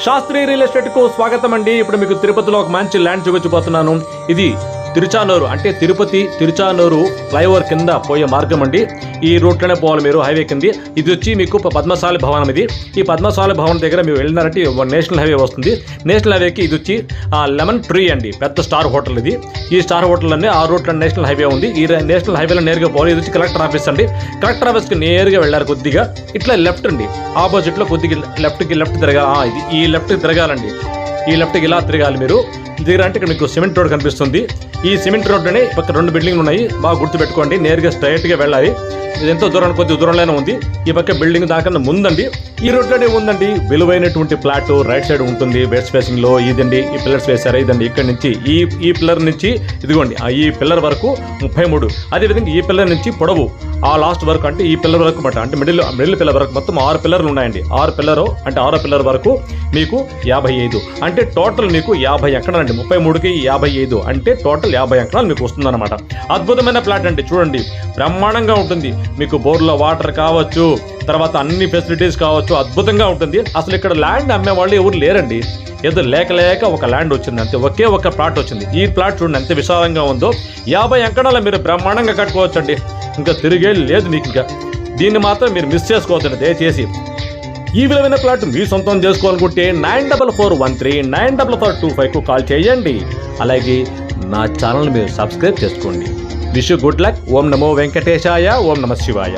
Sastry real estate కు స్వాగతం అండి. ఇప్పుడు మీకు తిరుపతిలో ఒక మంచి ల్యాండ్ చూపించబోతున్నాను. ఇది తిరుచానూరు అంటే తిరుపతి తిరుచానూరు ఫ్లైఓవర్ కింద పోయే మార్గం అండి. ఈ రూట్లోనే పోవాలి మీరు, హైవే కింది. ఇది వచ్చి మీకు పద్మశాలి భవనం. ఇది ఈ పద్మశాలి భవనం దగ్గర మీరు వెళ్ళినారంటే నేషనల్ హైవే వస్తుంది. నేషనల్ హైవేకి ఇది వచ్చి లెమన్ ట్రీ అండి, పెద్ద స్టార్ హోటల్. ఇది ఈ స్టార్ హోటల్ అనే ఆ రూట్లో నేషనల్ హైవే ఉంది. ఈ నేషనల్ హైవేలో నేరుగా పోవాలి. ఇది వచ్చి కలెక్టర్ ఆఫీస్ అండి. కలెక్టర్ ఆఫీస్కి నేరుగా వెళ్ళారు. కొద్దిగా ఇట్లా లెఫ్ట్ అండి, ఆపోజిట్లో కొద్దిగా లెఫ్ట్ తిరగాలి. ఇది ఈ లెఫ్ట్కి తిరగాలండి. ఈ లెఫ్ట్కి ఇలా తిరగాలి మీరు. దగ్గర అంటే ఇక్కడ మీకు సిమెంట్ రోడ్ కనిపిస్తుంది. ఈ సిమెంట్ రోడ్లోనే పక్క 2 బిల్డింగ్లు ఉన్నాయి, బాగా గుర్తుపెట్టుకోండి. నేరుగా స్ట్రైట్గా వెళ్ళాలి. ఇది ఎంతో దూరం, కొద్ది దూరంలోనే ఉంది. ఈ పక్క బిల్డింగ్ దాకా ముందండి. ఈ రోడ్లోనే ఉందండి విలువైనటువంటి ఫ్లాట్. రైట్ సైడ్ ఉంటుంది వెస్ట్ ఫేసింగ్ లో. ఇదండి ఈ పిల్లర్స్ వేశారు. ఇదండి ఇక్కడ నుంచి ఈ పిల్లర్ నుంచి ఇదిగోండి ఈ పిల్లర్ వరకు 33. అదేవిధంగా ఈ పిల్లర్ నుంచి పొడవు ఆ లాస్ట్ వరకు అంటే ఈ పిల్లర్ వరకు మాట అంటే మిడిల్ పిల్లర్ వరకు మొత్తం 6 పిల్లర్లు ఉన్నాయండి. 6 పిల్లర్ వరకు మీకు 55 అంటే టోటల్ మీకు 50 ఎకరాలండి. 33కి 55 అంటే టోటల్ 50 ఎకరాలు మీకు వస్తుందన్నమాట. అద్భుతమైన ప్లాట్ అండి, చూడండి బ్రహ్మాండంగా ఉంటుంది. మీకు బోర్లో వాటర్ కావచ్చు, తర్వాత అన్ని ఫెసిలిటీస్ కావచ్చు, అద్భుతంగా ఉంటుంది. అసలు ఇక్కడ ల్యాండ్ అమ్మే వాళ్ళు ఎవరు లేరండి. ఏదో లేక ఒక ల్యాండ్ వచ్చింది అంతే, ఒకే ఒక ప్లాట్ వచ్చింది. ఈ ప్లాట్ చూడండి ఎంత విశాలంగా ఉందో. 50 ఎకరాల మీరు బ్రహ్మాండంగా కట్టుకోవచ్చండి. ఇంకా తిరిగే లేదు మీకు. ఇంకా దీన్ని మాత్రం మీరు మిస్ చేసుకోవద్దండి దయచేసి. ఈ విలువైన ప్లాట్ మీ సొంతం చేసుకోవాలనుకుంటే 9441394425కు కాల్ చేయండి. అలాగే నా ఛానల్ మీరు సబ్స్క్రైబ్ చేసుకోండి. Wish good luck. ఓం నమో వెంకటేశాయ, ఓం నమ శివాయ.